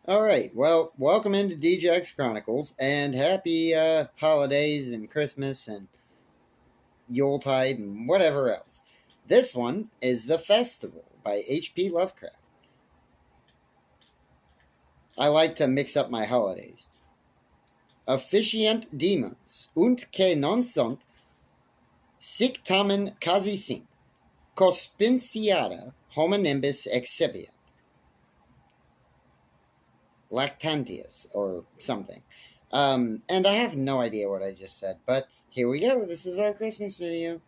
All right. Well, welcome into DJX Chronicles and happy holidays and Christmas and Yuletide and whatever else. This one is The Festival by H.P. Lovecraft. I like to mix up my holidays. Officient demons und que non sunt sic tamen quasi sint, conspinciata hominibus excipiat. Lactantius or something. And I have no idea what I just said, but here we go. This is our Christmas video.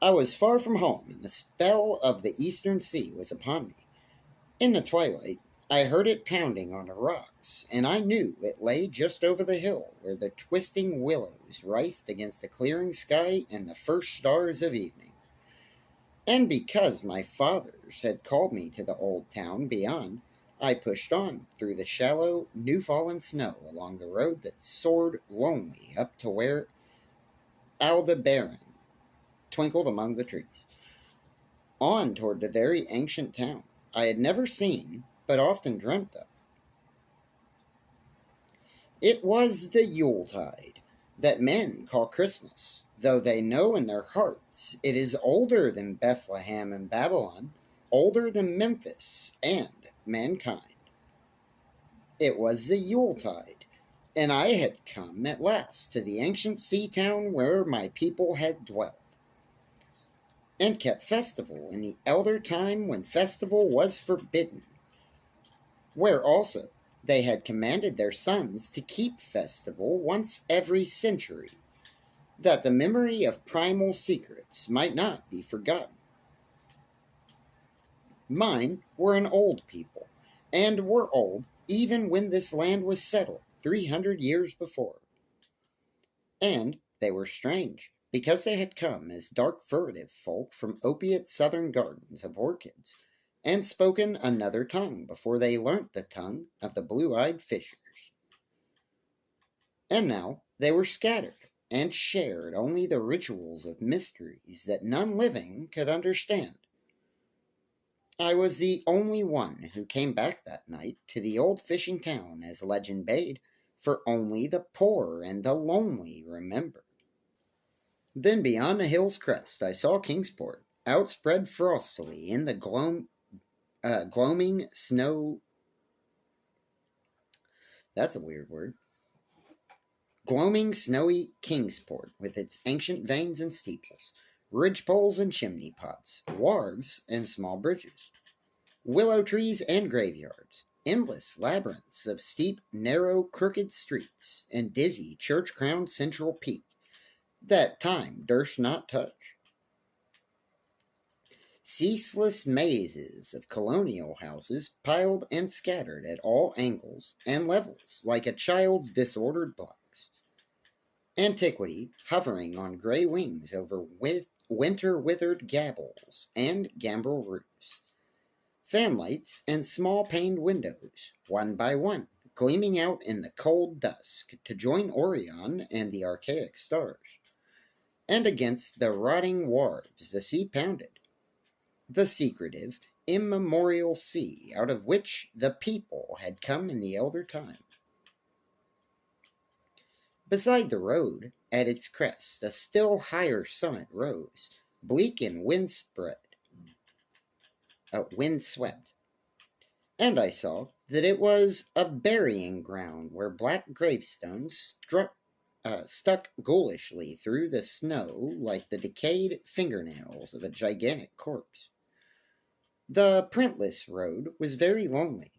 I was far from home, and the spell of the eastern sea was upon me. In the twilight, I heard it pounding on the rocks, and I knew it lay just over the hill where the twisting willows writhed against the clearing sky and the first stars of evening. And because my fathers had called me to the old town beyond, I pushed on through the shallow, new-fallen snow along the road that soared lonely up to where Aldebaran twinkled among the trees, on toward the very ancient town I had never seen but often dreamt of. It was the Yuletide that men call Christmas, though they know in their hearts it is older than Bethlehem and Babylon, older than Memphis and mankind. It was the Yuletide, and I had come at last to the ancient sea town where my people had dwelt, and kept festival in the elder time when festival was forbidden, where also they had commanded their sons to keep festival once every century, that the memory of primal secrets might not be forgotten. Mine were an old people, and were old even when this land was settled 300 years before. And they were strange, because they had come as dark furtive folk from opiate southern gardens of orchids, and spoken another tongue before they learnt the tongue of the blue-eyed fishers. And now they were scattered, and shared only the rituals of mysteries that none living could understand. I was the only one who came back that night to the old fishing town as legend bade, for only the poor and the lonely remember. Then beyond the hill's crest I saw Kingsport, outspread frostily in the gloaming snow. That's a weird word. Gloaming snowy Kingsport, with its ancient vanes and steeples, ridgepoles and chimney pots, wharves and small bridges, willow trees and graveyards, endless labyrinths of steep, narrow, crooked streets, and dizzy church-crowned central peak that time durst not touch. Ceaseless mazes of colonial houses piled and scattered at all angles and levels like a child's disordered blocks. Antiquity hovering on gray wings over winter-withered gables and gambrel roofs. Fanlights and small-paned windows, one by one, gleaming out in the cold dusk to join Orion and the archaic stars. And against the rotting wharves the sea pounded, the secretive, immemorial sea out of which the people had come in the elder time. Beside the road, at its crest, a still higher summit rose, bleak and windswept, and I saw that it was a burying ground where black gravestones stuck ghoulishly through the snow like the decayed fingernails of a gigantic corpse. The printless road was very lonely,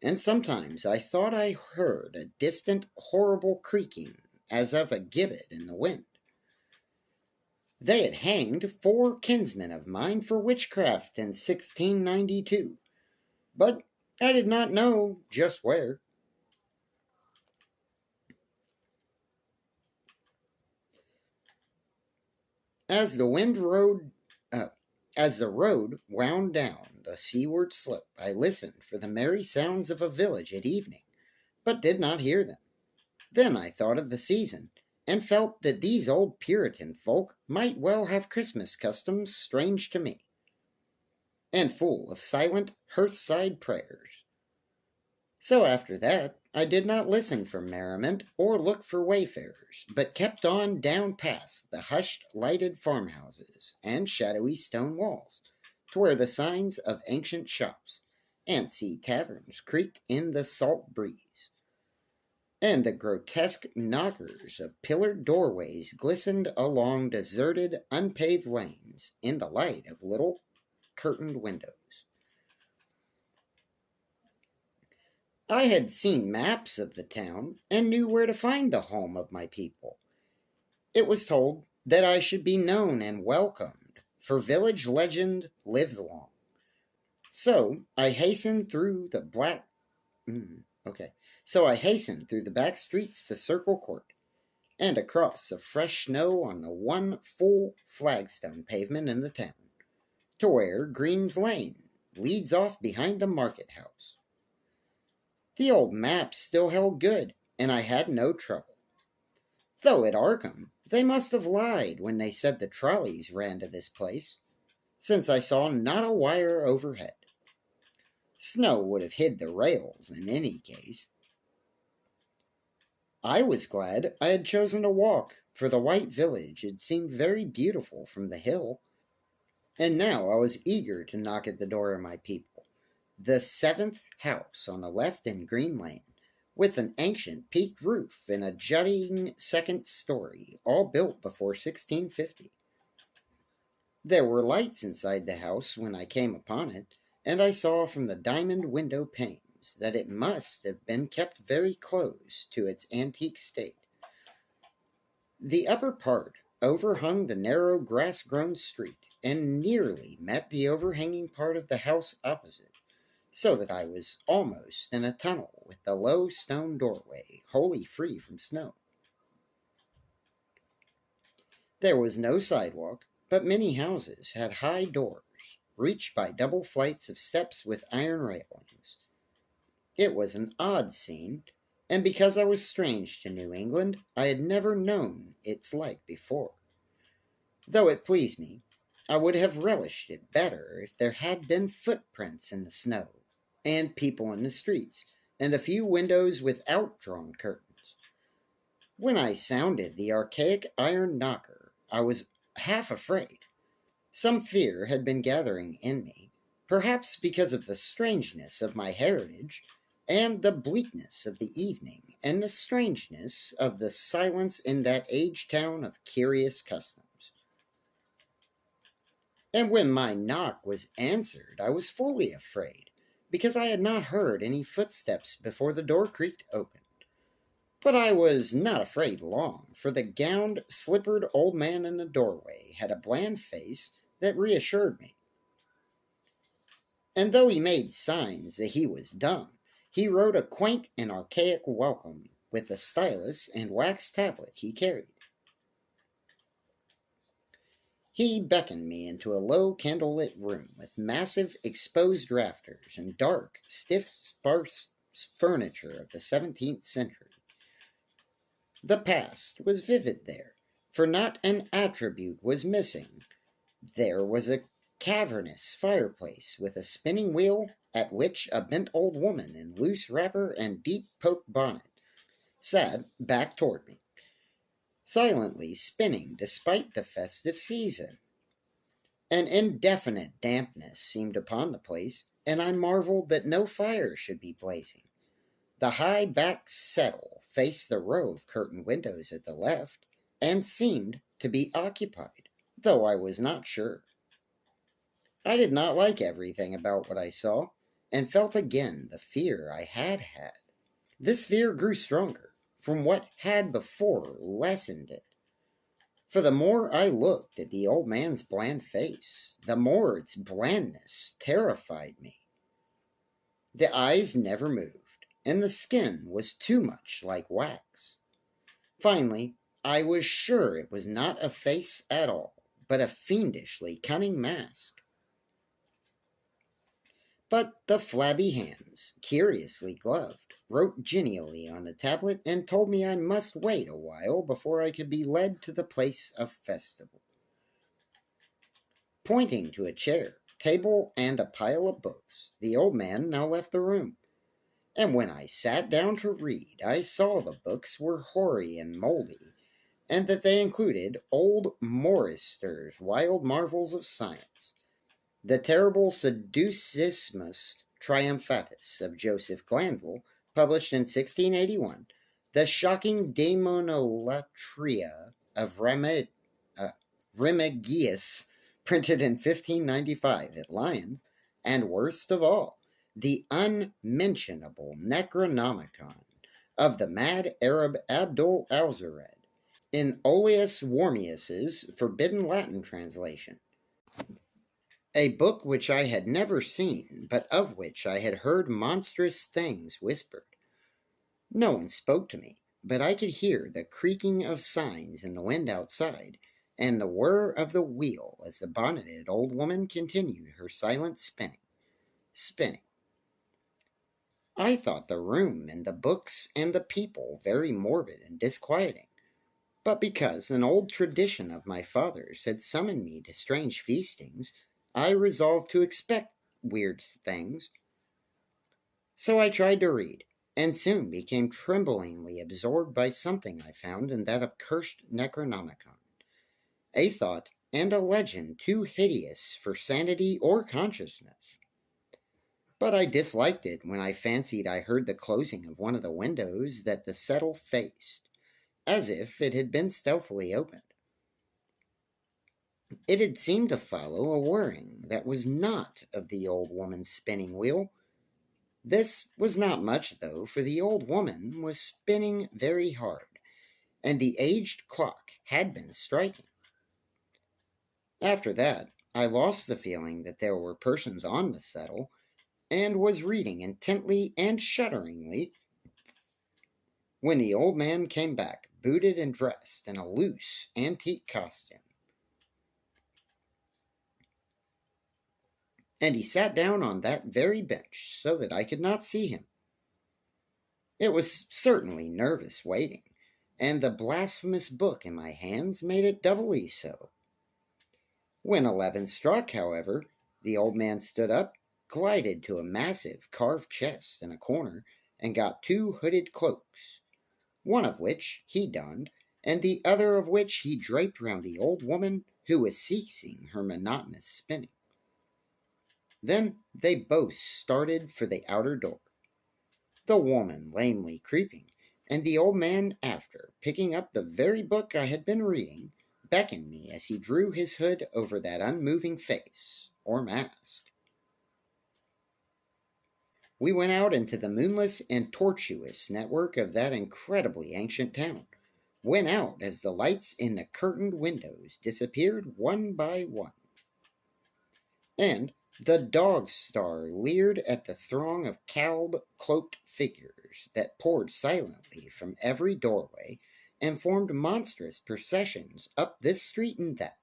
and sometimes I thought I heard a distant, horrible creaking as of a gibbet in the wind. They had hanged 4 kinsmen of mine for witchcraft in 1692, but I did not know just where. As the wind rode, uh, as the road wound down the seaward slope, I listened for the merry sounds of a village at evening, but did not hear them. Then I thought of the season, and felt that these old Puritan folk might well have Christmas customs strange to me. and full of silent hearthside prayers. So after that, I did not listen for merriment or look for wayfarers, but kept on down past the hushed, lighted farmhouses and shadowy stone walls, to where the signs of ancient shops and sea taverns creaked in the salt breeze, and the grotesque knockers of pillared doorways glistened along deserted, unpaved lanes in the light of little curtained windows. I had seen maps of the town and knew where to find the home of my people. It was told that I should be known and welcomed, for village legend lives long. So I hastened through the black. Okay. So I hastened through the back streets to Circle Court, and across the fresh snow on the one full flagstone pavement in the town, to where Green's Lane leads off behind the market house. The old maps still held good, and I had no trouble. Though at Arkham, they must have lied when they said the trolleys ran to this place, since I saw not a wire overhead. Snow would have hid the rails in any case. I was glad I had chosen to walk, for the white village had seemed very beautiful from the hill, and now I was eager to knock at the door of my people, the seventh house on the left in Green Lane, with an ancient peaked roof and a jutting second story, all built before 1650. There were lights inside the house when I came upon it, and I saw from the diamond window panes that it must have been kept very close to its antique state. The upper part overhung the narrow grass-grown street and nearly met the overhanging part of the house opposite, so that I was almost in a tunnel with the low stone doorway wholly free from snow. There was no sidewalk, but many houses had high doors, reached by double flights of steps with iron railings. It was an odd scene, and because I was strange to New England, I had never known its like before. Though it pleased me, I would have relished it better if there had been footprints in the snow, and people in the streets, and a few windows without drawn curtains. When I sounded the archaic iron knocker, I was half afraid. Some fear had been gathering in me, perhaps because of the strangeness of my heritage, and the bleakness of the evening, and the strangeness of the silence in that aged town of curious customs. And when my knock was answered, I was fully afraid, because I had not heard any footsteps before the door creaked open. But I was not afraid long, for the gowned, slippered old man in the doorway had a bland face that reassured me. And though he made signs that he was dumb, he wrote a quaint and archaic welcome with the stylus and wax tablet he carried. He beckoned me into a low candlelit room with massive exposed rafters and dark, stiff, sparse furniture of the 17th century. The past was vivid there, for not an attribute was missing. There was a cavernous fireplace with a spinning wheel at which a bent old woman in loose wrapper and deep poke bonnet sat back toward me, silently spinning despite the festive season. An indefinite dampness seemed upon the place, and I marveled that no fire should be blazing. The high back settle faced the row of curtained windows at the left, and seemed to be occupied, though I was not sure. I did not like everything about what I saw, and felt again the fear I had had. This fear grew stronger from what had before lessened it. For the more I looked at the old man's bland face, the more its blandness terrified me. The eyes never moved, and the skin was too much like wax. Finally, I was sure it was not a face at all, but a fiendishly cunning mask. But the flabby hands, curiously gloved, wrote genially on the tablet and told me I must wait a while before I could be led to the place of festival. Pointing to a chair table, and a pile of books, the old man now left the room. And when I sat down to read, I saw the books were hoary and moldy, and that they included old Morrister's Wild Marvels of Science, the terrible Seducismus Triumphatus of Joseph Glanville, published in 1681, the shocking Daemonolatria of Remigius, printed in 1595 at Lyons, and worst of all, the unmentionable Necronomicon of the mad Arab Abdul Alzared, in Olaus Wormius's forbidden Latin translation. A book which I had never seen, but of which I had heard monstrous things whispered. No one spoke to me, but I could hear the creaking of signs in the wind outside, and the whir of the wheel as the bonneted old woman continued her silent spinning. I thought the room and the books and the people very morbid and disquieting, but because an old tradition of my father's had summoned me to strange feastings, I resolved to expect weird things. So I tried to read, and soon became tremblingly absorbed by something I found in that accursed Necronomicon, a thought and a legend too hideous for sanity or consciousness. But I disliked it when I fancied I heard the closing of one of the windows that the settle faced, as if it had been stealthily opened. It had seemed to follow a whirring that was not of the old woman's spinning wheel. This was not much, though, for the old woman was spinning very hard, and the aged clock had been striking. After that, I lost the feeling that there were persons on the settle, and was reading intently and shudderingly, when the old man came back, booted and dressed in a loose, antique costume. And he sat down on that very bench so that I could not see him. It was certainly nervous waiting, and the blasphemous book in my hands made it doubly so. When 11 struck, however, the old man stood up, glided to a massive carved chest in a corner, and got 2 hooded cloaks, one of which he donned, and the other of which he draped round the old woman, who was ceasing her monotonous spinning. Then they both started for the outer door, the woman lamely creeping, and the old man after, picking up the very book I had been reading, beckoned me as he drew his hood over that unmoving face, or mask. We went out into the moonless and tortuous network of that incredibly ancient town, went out as the lights in the curtained windows disappeared one by one, and the dog star leered at the throng of cowled, cloaked figures that poured silently from every doorway and formed monstrous processions up this street and that,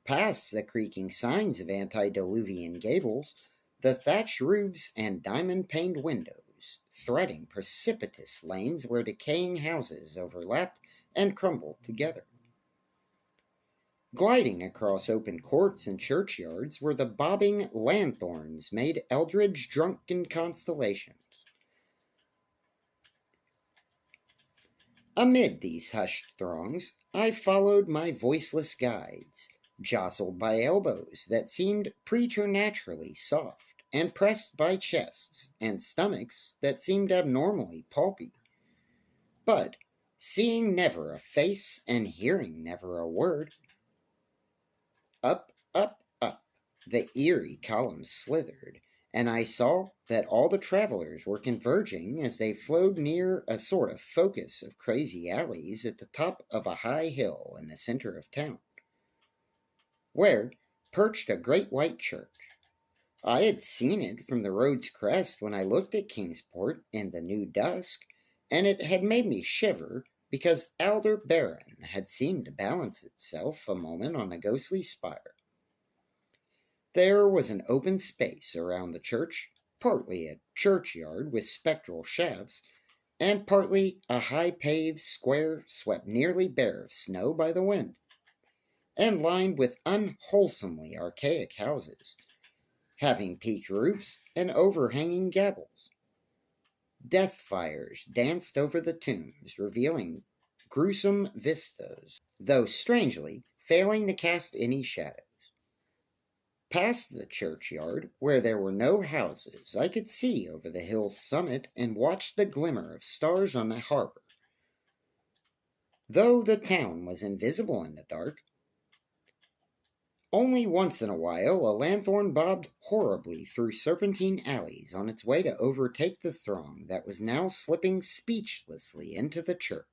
past the creaking signs of antediluvian gables, the thatched roofs and diamond-paned windows, threading precipitous lanes where decaying houses overlapped and crumbled together. Gliding across open courts and churchyards were the bobbing lanthorns made eldritch drunken constellations. Amid these hushed throngs, I followed my voiceless guides, jostled by elbows that seemed preternaturally soft, and pressed by chests and stomachs that seemed abnormally pulpy. But, seeing never a face and hearing never a word, up, the eerie columns slithered, and I saw that all the travelers were converging as they flowed near a sort of focus of crazy alleys at the top of a high hill in the center of town, where perched a great white church. I had seen it from the road's crest when I looked at Kingsport in the new dusk, and it had made me shiver because Aldebaran had seemed to balance itself a moment on a ghostly spire. There was an open space around the church, partly a churchyard with spectral shafts, and partly a high-paved square swept nearly bare of snow by the wind, and lined with unwholesomely archaic houses, having peaked roofs and overhanging gables. Death fires danced over the tombs, revealing gruesome vistas, though strangely failing to cast any shadow. Past the churchyard, where there were no houses, I could see over the hill's summit and watch the glimmer of stars on the harbor. Though the town was invisible in the dark, only once in a while a lanthorn bobbed horribly through serpentine alleys on its way to overtake the throng that was now slipping speechlessly into the church.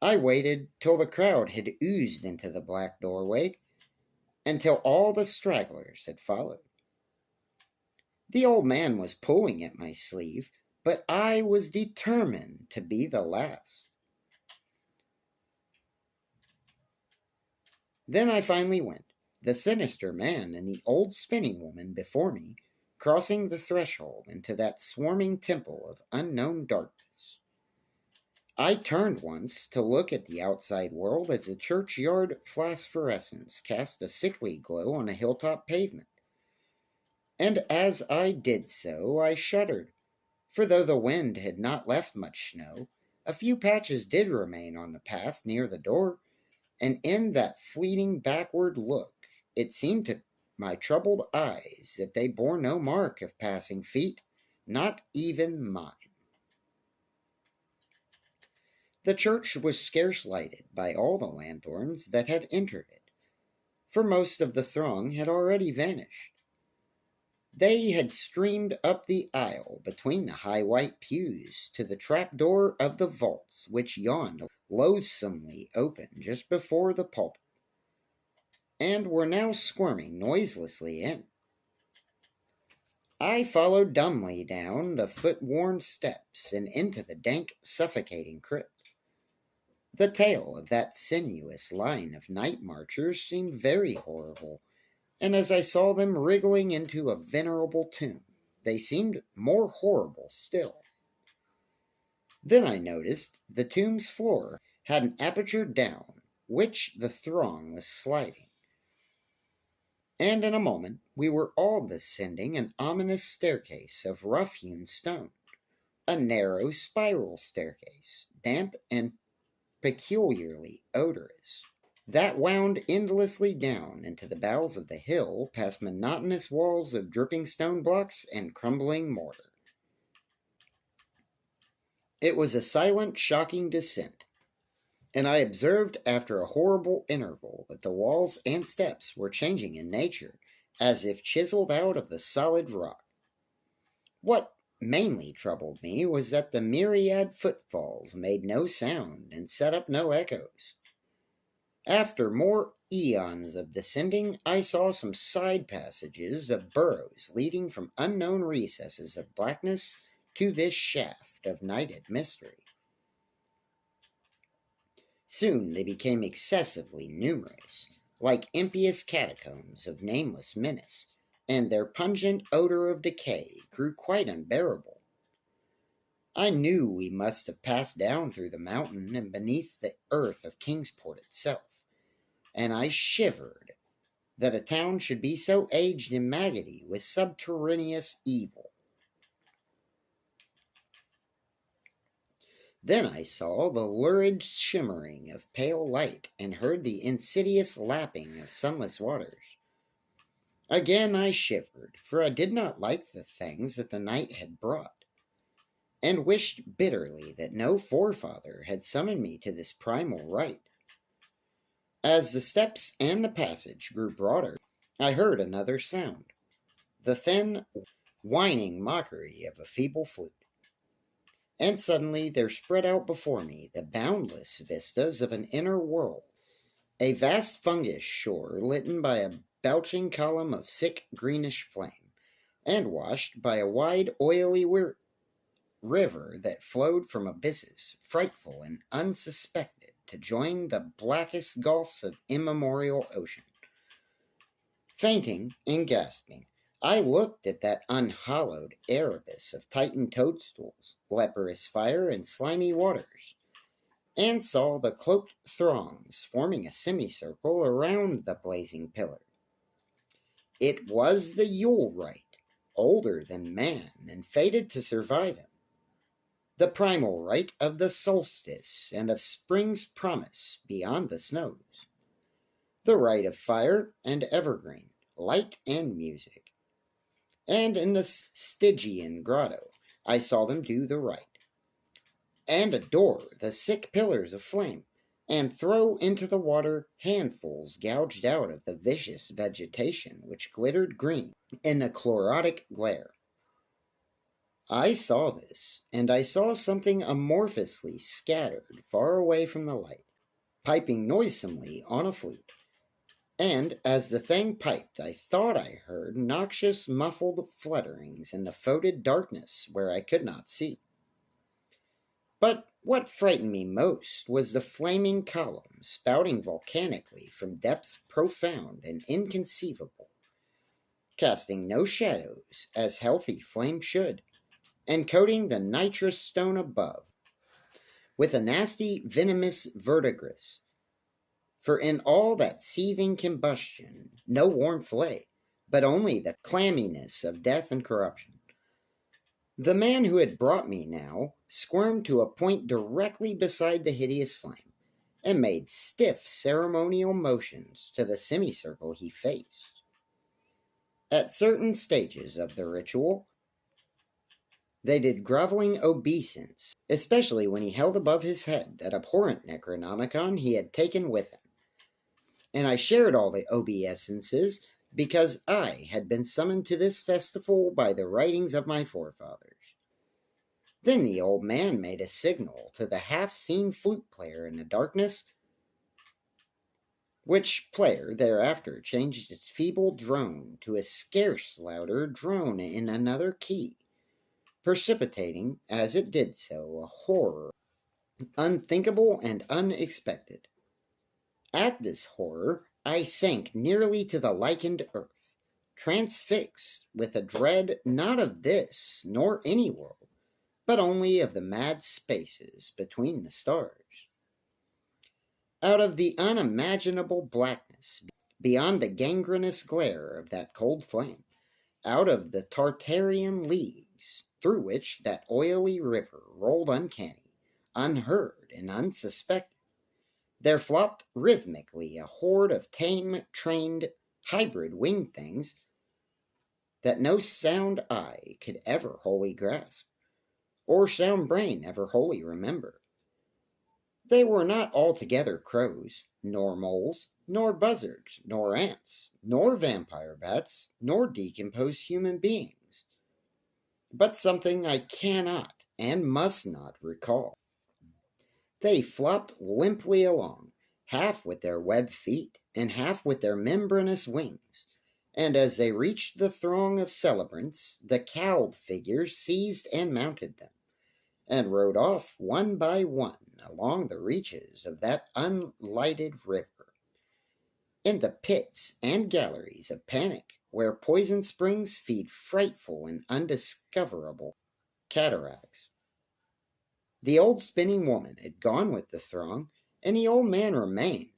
I waited till the crowd had oozed into the black doorway, until all the stragglers had followed. The old man was pulling at my sleeve, but I was determined to be the last. Then I finally went, the sinister man and the old spinning woman before me, crossing the threshold into that swarming temple of unknown darkness. I turned once to look at the outside world as the churchyard phosphorescence cast a sickly glow on a hilltop pavement. And as I did so, I shuddered, for though the wind had not left much snow, a few patches did remain on the path near the door, and in that fleeting backward look, it seemed to my troubled eyes that they bore no mark of passing feet, not even mine. The church was scarce lighted by all the lanthorns that had entered it, for most of the throng had already vanished. They had streamed up the aisle between the high white pews to the trap door of the vaults which yawned loathsomely open just before the pulpit, and were now squirming noiselessly in. I followed dumbly down the foot-worn steps and into the dank, suffocating crypt. The tale of that sinuous line of night marchers seemed very horrible, and as I saw them wriggling into a venerable tomb, they seemed more horrible still. Then I noticed the tomb's floor had an aperture down which the throng was sliding, and in a moment we were all descending an ominous staircase of rough-hewn stone, a narrow spiral staircase, damp and peculiarly odorous, that wound endlessly down into the bowels of the hill past monotonous walls of dripping stone blocks and crumbling mortar. It was a silent, shocking descent, and I observed after a horrible interval that the walls and steps were changing in nature, as if chiseled out of the solid rock. What mainly troubled me was that the myriad footfalls made no sound and set up no echoes. After more eons of descending, I saw some side passages of burrows leading from unknown recesses of blackness to this shaft of nighted mystery. Soon they became excessively numerous, like impious catacombs of nameless menace, and their pungent odor of decay grew quite unbearable. I knew we must have passed down through the mountain and beneath the earth of Kingsport itself, and I shivered that a town should be so aged and maggoty with subterraneous evil. Then I saw the lurid shimmering of pale light and heard the insidious lapping of sunless waters. Again I shivered, for I did not like the things that the night had brought, and wished bitterly that no forefather had summoned me to this primal rite. As the steps and the passage grew broader, I heard another sound, the thin, whining mockery of a feeble flute. And suddenly there spread out before me the boundless vistas of an inner world, a vast fungus shore lit by a belching column of sick greenish flame, and washed by a wide oily river that flowed from abysses frightful and unsuspected to join the blackest gulfs of immemorial ocean. Fainting and gasping, I looked at that unhallowed Erebus of Titan toadstools, leprous fire, and slimy waters, and saw the cloaked throngs forming a semicircle around the blazing pillar. It was the Yule rite, older than man and fated to survive him. The primal rite of the solstice and of spring's promise beyond the snows. The rite of fire and evergreen, light and music. And in the Stygian grotto I saw them do the rite, and adore the sick pillars of flame, and throw into the water handfuls gouged out of the vicious vegetation which glittered green in the chlorotic glare. I saw this, and I saw something amorphously scattered far away from the light, piping noisomely on a flute. And as the thing piped, I thought I heard noxious muffled flutterings in the foetid darkness where I could not see. But what frightened me most was the flaming column spouting volcanically from depths profound and inconceivable, casting no shadows as healthy flame should, and coating the nitrous stone above with a nasty venomous verdigris. For in all that seething combustion no warmth lay, but only the clamminess of death and corruption. The man who had brought me now squirmed to a point directly beside the hideous flame, and made stiff ceremonial motions to the semicircle he faced. At certain stages of the ritual, they did groveling obeisance, especially when he held above his head that abhorrent Necronomicon he had taken with him. And I shared all the obeisances because I had been summoned to this festival by the writings of my forefathers. Then the old man made a signal to the half-seen flute player in the darkness, which player thereafter changed its feeble drone to a scarce louder drone in another key, precipitating, as it did so, a horror unthinkable and unexpected. At this horror I sank nearly to the lichened earth, transfixed with a dread not of this nor any world, but only of the mad spaces between the stars. Out of the unimaginable blackness, beyond the gangrenous glare of that cold flame, out of the Tartarian leagues through which that oily river rolled uncanny, unheard, and unsuspected, there flopped rhythmically a horde of tame, trained, hybrid winged things that no sound eye could ever wholly grasp, or sound brain ever wholly remember. They were not altogether crows, nor moles, nor buzzards, nor ants, nor vampire bats, nor decomposed human beings, but something I cannot and must not recall. They flopped limply along, half with their webbed feet and half with their membranous wings, and as they reached the throng of celebrants, the cowled figures seized and mounted them, and rode off one by one along the reaches of that unlighted river, in the pits and galleries of panic where poison springs feed frightful and undiscoverable cataracts. The old spinning woman had gone with the throng, and the old man remained,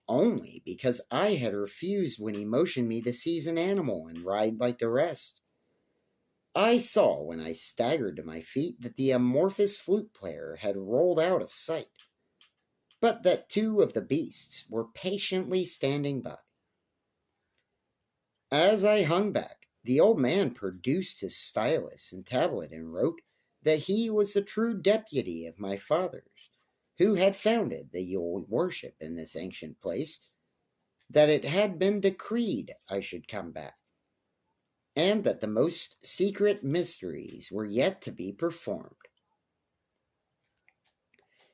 only because I had refused when he motioned me to seize an animal and ride like the rest. I saw when I staggered to my feet that the amorphous flute player had rolled out of sight, but that two of the beasts were patiently standing by. As I hung back, the old man produced his stylus and tablet and wrote that he was the true deputy of my fathers, who had founded the Yule worship in this ancient place, that it had been decreed I should come back, and that the most secret mysteries were yet to be performed.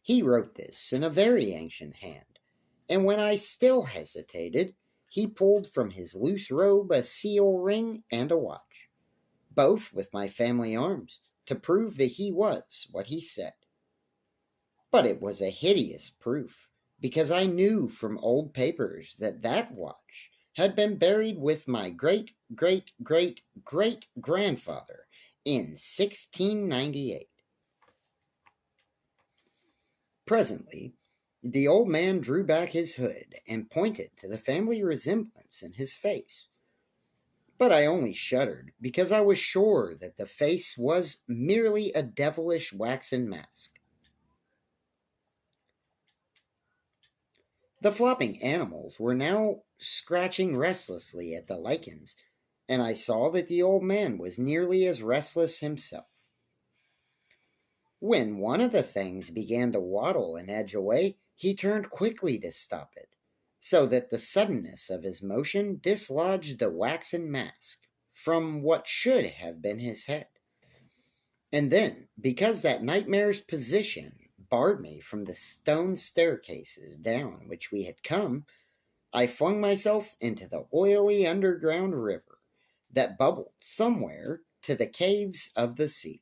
He wrote this in a very ancient hand, and when I still hesitated, he pulled from his loose robe a seal ring and a watch, both with my family arms, to prove that he was what he said. But it was a hideous proof, because I knew from old papers that that watch had been buried with my great-great-great-great-grandfather in 1698. Presently, the old man drew back his hood and pointed to the family resemblance in his face. But I only shuddered because I was sure that the face was merely a devilish waxen mask. The flopping animals were now scratching restlessly at the lichens, and I saw that the old man was nearly as restless himself. When one of the things began to waddle and edge away, he turned quickly to stop it, so that the suddenness of his motion dislodged the waxen mask from what should have been his head. And then, because that nightmare's position barred me from the stone staircases down which we had come, I flung myself into the oily underground river that bubbled somewhere to the caves of the sea.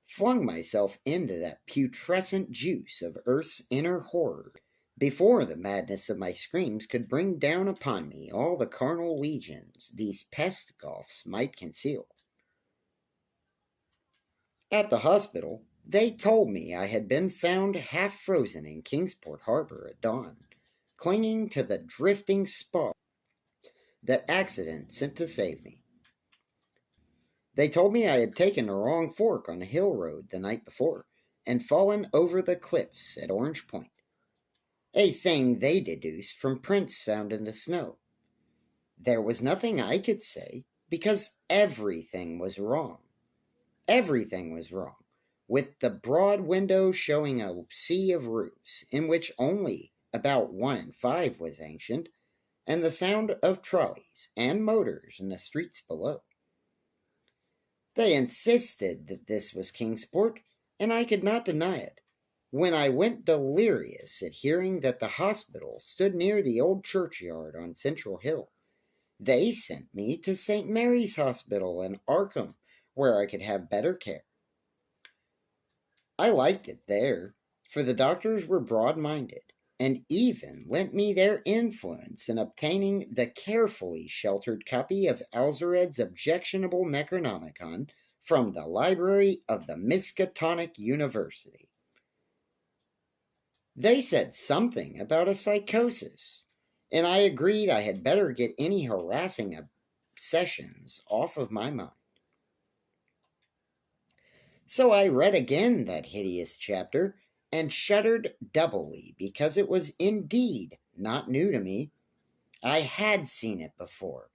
Flung myself into that putrescent juice of earth's inner horror before the madness of my screams could bring down upon me all the carnal legions these pest gulfs might conceal. At the hospital, they told me I had been found half frozen in Kingsport Harbor at dawn, clinging to the drifting spar that accident sent to save me. They told me I had taken a wrong fork on a hill road the night before and fallen over the cliffs at Orange Point, a thing they deduced from prints found in the snow. There was nothing I could say because everything was wrong. Everything was wrong, with the broad window showing a sea of roofs in which only about 1 in 5 was ancient, and the sound of trolleys and motors in the streets below. They insisted that this was Kingsport, and I could not deny it. When I went delirious at hearing that the hospital stood near the old churchyard on Central Hill, they sent me to St. Mary's Hospital in Arkham, where I could have better care. I liked it there, for the doctors were broad-minded, and even lent me their influence in obtaining the carefully sheltered copy of Alzared's objectionable Necronomicon from the library of the Miskatonic University. They said something about a psychosis, and I agreed I had better get any harassing obsessions off of my mind. So I read again that hideous chapter, and shuddered doubly because it was indeed not new to me. I had seen it before,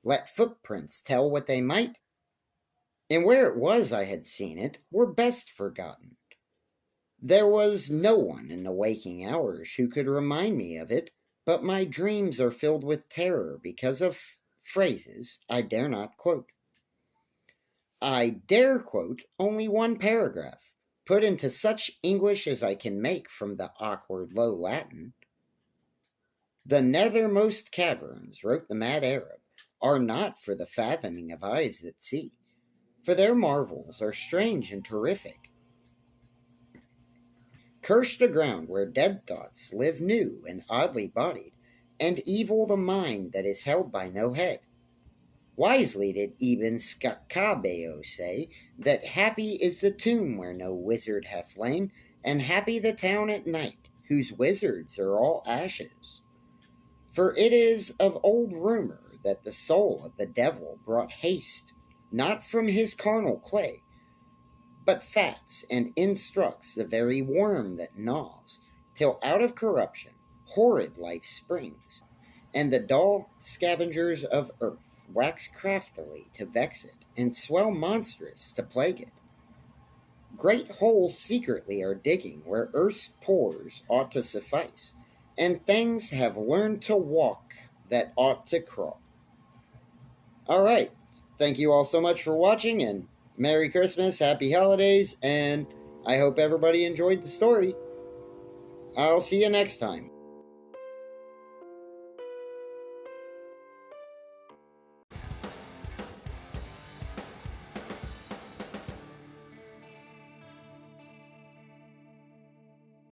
let footprints tell what they might, and where it was I had seen it were best forgotten. There was no one in the waking hours who could remind me of it, but my dreams are filled with terror because of phrases I dare not quote. I dare quote only one paragraph, put into such English as I can make from the awkward low Latin. The nethermost caverns, wrote the mad Arab, are not for the fathoming of eyes that see, for their marvels are strange and terrific. Cursed the ground where dead thoughts live new and oddly bodied, and evil the mind that is held by no head. Wisely did Ibn Skakabeo say that happy is the tomb where no wizard hath lain, and happy the town at night, whose wizards are all ashes. For it is of old rumor that the soul of the devil brought haste, not from his carnal clay, but fats, and instructs the very worm that gnaws, till out of corruption horrid life springs, and the dull scavengers of earth wax craftily to vex it, and swell monstrous to plague it. Great holes secretly are digging where earth's pores ought to suffice, and things have learned to walk that ought to crawl. All right. Thank you all so much for watching, and Merry Christmas, Happy Holidays, and I hope everybody enjoyed the story. I'll see you next time.